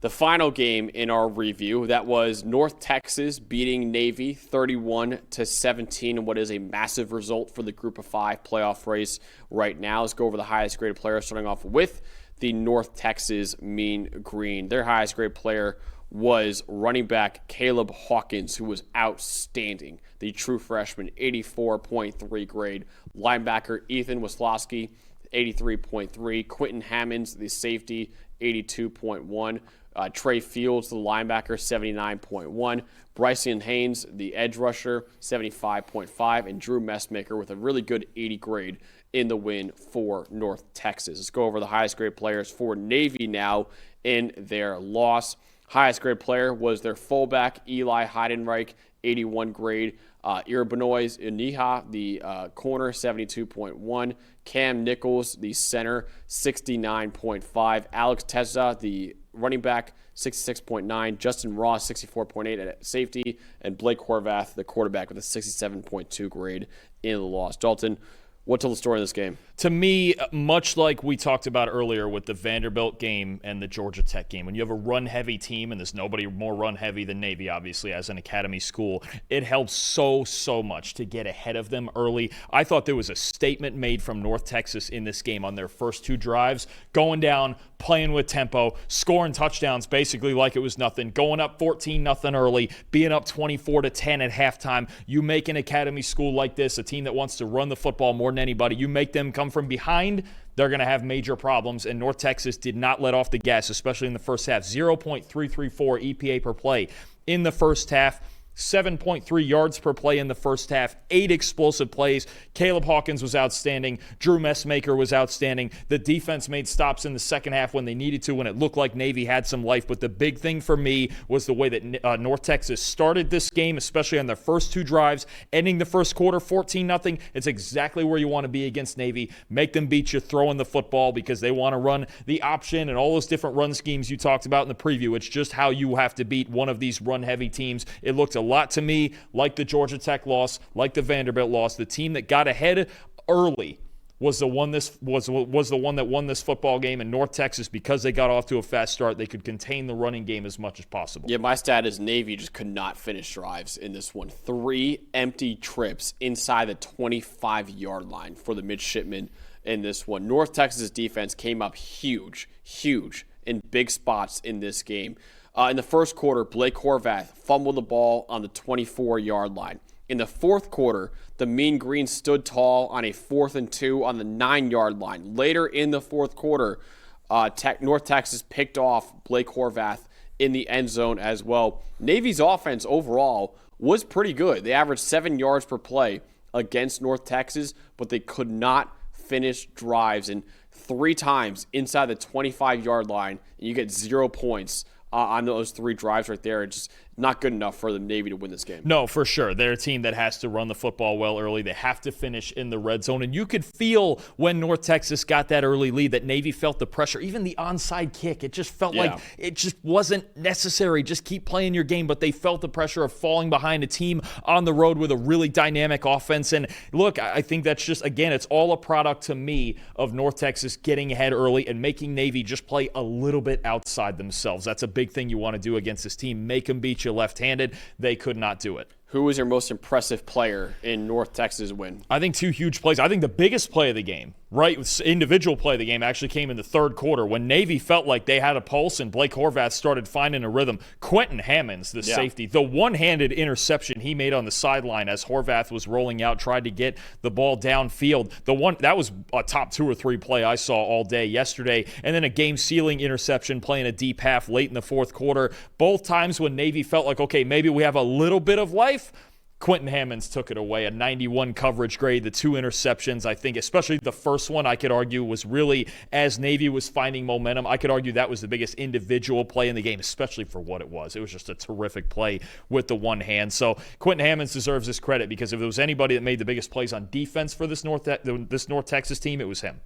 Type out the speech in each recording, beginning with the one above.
The final game in our review, that was North Texas beating Navy 31-17 in what is a massive result for the Group of 5 playoff race right now. Let's go over the highest graded player, starting off with the North Texas Mean Green. Their highest graded player was running back Caleb Hawkins, who was outstanding. The true freshman, 84.3 grade. Linebacker Ethan Wislowski, 83.3. Quentin Hammonds, the safety, 82.1. Trey Fields, the linebacker, 79.1. Bryson Haynes, the edge rusher, 75.5. And Drew Messmaker with a really good 80 grade in the win for North Texas. Let's go over the highest grade players for Navy now in their loss. Highest grade player was their fullback, Eli Heidenreich, 81 grade. Irabanois Iniha, the corner, 72.1. Cam Nichols, the center, 69.5. Alex Teza, the running back, 66.9. Justin Ross, 64.8 at safety. And Blake Horvath, the quarterback, with a 67.2 grade in the loss. Dalton, what told the story in this game? To me, much like we talked about earlier with the Vanderbilt game and the Georgia Tech game, when you have a run-heavy team, and there's nobody more run-heavy than Navy, obviously, as an academy school, it helps so much to get ahead of them early. I thought there was a statement made from North Texas in this game on their first two drives, going down, playing with tempo, scoring touchdowns basically like it was nothing, going up 14-0 early, being up 24-10 at halftime. You make an academy school like this, a team that wants to run the football more than anybody, you make them come from behind, they're going to have major problems, and North Texas did not let off the gas, especially in the first half. 0.334 EPA per play in the first half. 7.3 yards per play in the first half, 8 explosive plays. Caleb Hawkins was outstanding. Drew Messmaker was outstanding. The defense made stops in the second half when they needed to, when it looked like Navy had some life. But the big thing for me was the way that North Texas started this game, especially on their first two drives, ending the first quarter 14-0. It's exactly where you want to be against Navy. Make them beat you throwing the football because they want to run the option and all those different run schemes you talked about in the preview. It's just how you have to beat one of these run-heavy teams. It looked a lot to me like the Georgia Tech loss, like the Vanderbilt loss. The team that got ahead early was the one that won this football game. In North Texas, because they got off to a fast start, they could contain the running game as much as possible. Yeah, my stat is Navy just could not finish drives in this one. 3 empty trips inside the 25-yard line for the midshipmen in this one. North Texas defense came up huge in big spots in this game. In the first quarter, Blake Horvath fumbled the ball on the 24-yard line. In the fourth quarter, the Mean Green stood tall on a 4th and 2 on the 9-yard line. Later in the fourth quarter, North Texas picked off Blake Horvath in the end zone as well. Navy's offense overall was pretty good. They averaged 7 yards per play against North Texas, but they could not finish drives. And 3 times inside the 25-yard line, and you get 0 points on those 3 drives right there. It's just not good enough for the Navy to win this game. No, for sure. They're a team that has to run the football well early. They have to finish in the red zone. And you could feel when North Texas got that early lead that Navy felt the pressure. Even the onside kick, it just felt like it just wasn't necessary. Just keep playing your game. But they felt the pressure of falling behind a team on the road with a really dynamic offense. And look, I think that's just, again, it's all a product to me of North Texas getting ahead early and making Navy just play a little bit outside themselves. That's a big thing you want to do against this team. Make them beat you left-handed. They could not do it. Who was your most impressive player in North Texas' win? I think 2 huge plays. I think the biggest play of the game, right, individual play of the game, actually came in the third quarter when Navy felt like they had a pulse and Blake Horvath started finding a rhythm. Quentin Hammonds, the safety, the one-handed interception he made on the sideline as Horvath was rolling out, tried to get the ball downfield. That was a top 2 or 3 play I saw all day yesterday. And then a game-sealing interception playing a deep half late in the fourth quarter. Both times when Navy felt like, okay, maybe we have a little bit of life, Quentin Hammonds took it away, a 91 coverage grade, the 2 interceptions. I think especially the first one, I could argue, was really, as Navy was finding momentum, I could argue that was the biggest individual play in the game, especially for what it was. It was just a terrific play with the one hand. So Quentin Hammonds deserves this credit because if there was anybody that made the biggest plays on defense for this North Texas team, it was him.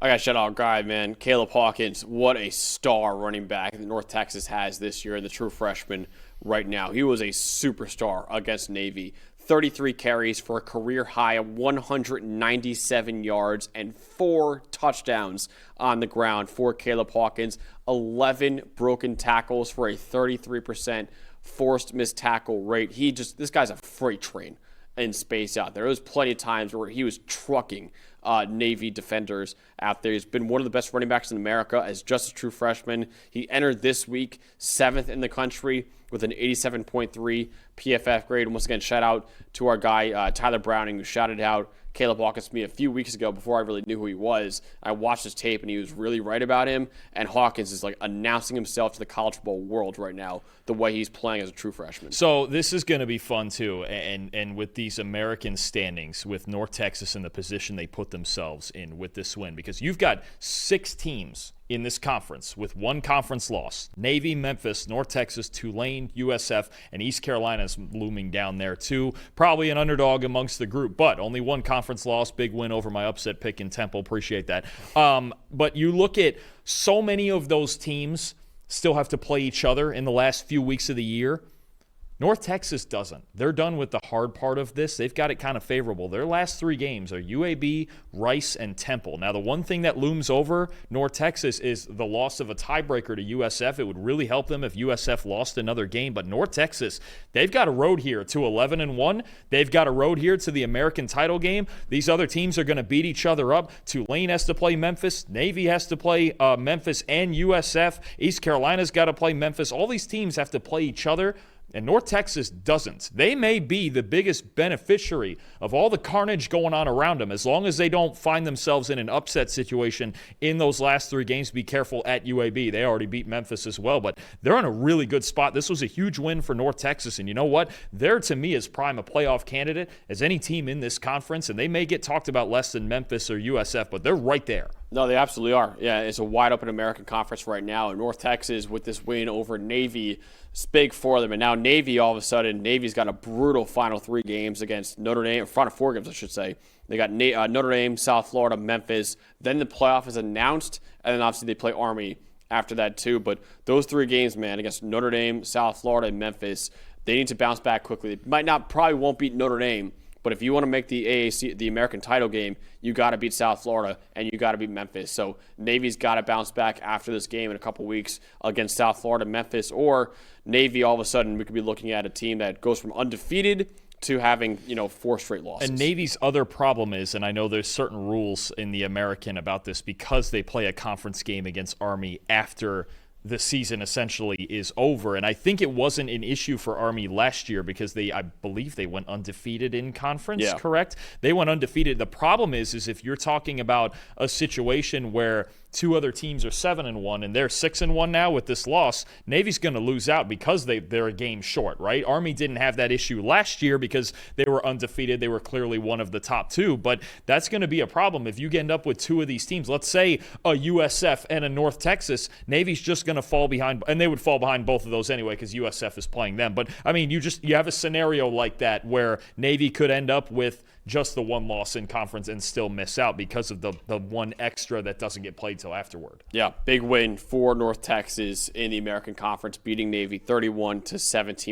I got to shout out a guy, man. Caleb Hawkins, what a star running back that North Texas has this year, and the true freshman right now. He was a superstar against Navy. 33 carries for a career high of 197 yards and 4 touchdowns on the ground for Caleb Hawkins. 11 broken tackles for a 33% forced missed tackle rate. This guy's a freight train in space out there. There was plenty of times where he was trucking Navy defenders out there. He's been one of the best running backs in America as just a true freshman. He entered this week 7th in the country with an 87.3 PFF grade. And once again, shout out to our guy, Tyler Browning, who shouted out Caleb Hawkins to me a few weeks ago before I really knew who he was. I watched his tape, and he was really right about him. And Hawkins is like announcing himself to the college football world right now, the way he's playing as a true freshman. So this is going to be fun, too. And with these American standings, with North Texas in the position they put themselves in with this win, because you've got 6 teams in this conference with 1 conference loss. Navy, Memphis, North Texas, Tulane, USF, and East Carolina's looming down there too. Probably an underdog amongst the group, but only 1 conference loss. Big win over my upset pick in Temple. Appreciate that. But you look at so many of those teams still have to play each other in the last few weeks of the year. North Texas doesn't. They're done with the hard part of this. They've got it kind of favorable. Their last 3 games are UAB, Rice, and Temple. Now, the one thing that looms over North Texas is the loss of a tiebreaker to USF. It would really help them if USF lost another game. But North Texas, they've got a road here to 11-1. They've got a road here to the American title game. These other teams are going to beat each other up. Tulane has to play Memphis. Navy has to play Memphis and USF. East Carolina's got to play Memphis. All these teams have to play each other. And North Texas doesn't. They may be the biggest beneficiary of all the carnage going on around them. As long as they don't find themselves in an upset situation in those last 3 games, be careful at UAB. They already beat Memphis as well, but they're in a really good spot. This was a huge win for North Texas, and you know what? They're, to me, as prime a playoff candidate as any team in this conference, and they may get talked about less than Memphis or USF, but they're right there. No, they absolutely are. Yeah, it's a wide-open American Conference right now. And North Texas, with this win over Navy, it's big for them. And now Navy, all of a sudden, Navy's got a brutal final 3 games against Notre Dame, final 4 games, I should say. They got Notre Dame, South Florida, Memphis. Then the playoff is announced, and then obviously they play Army after that too. But those 3 games, man, against Notre Dame, South Florida, and Memphis, they need to bounce back quickly. They probably won't beat Notre Dame. But if you want to make the AAC, the American title game, you got to beat South Florida and you got to beat Memphis. So Navy's got to bounce back after this game in a couple weeks against South Florida, Memphis, or Navy. All of a sudden, we could be looking at a team that goes from undefeated to having 4 straight losses. And Navy's other problem is, and I know there's certain rules in the American about this, because they play a conference game against Army after the season essentially is over. And I think it wasn't an issue for Army last year because I believe they went undefeated in conference, correct? They went undefeated. The problem is if you're talking about a situation where 2 other teams are 7-1 and they're 6-1 now with this loss, Navy's going to lose out because they're a game short, right? Army didn't have that issue last year because they were undefeated. They were clearly one of the top 2, but that's going to be a problem if you end up with 2 of these teams. Let's say a USF and a North Texas. Navy's just going to fall behind, and they would fall behind both of those anyway because USF is playing them. But I mean, you have a scenario like that where Navy could end up with just the 1 loss in conference and still miss out because of the 1 extra that doesn't get played till afterward. Yeah, big win for North Texas in the American Conference, beating Navy 31-17.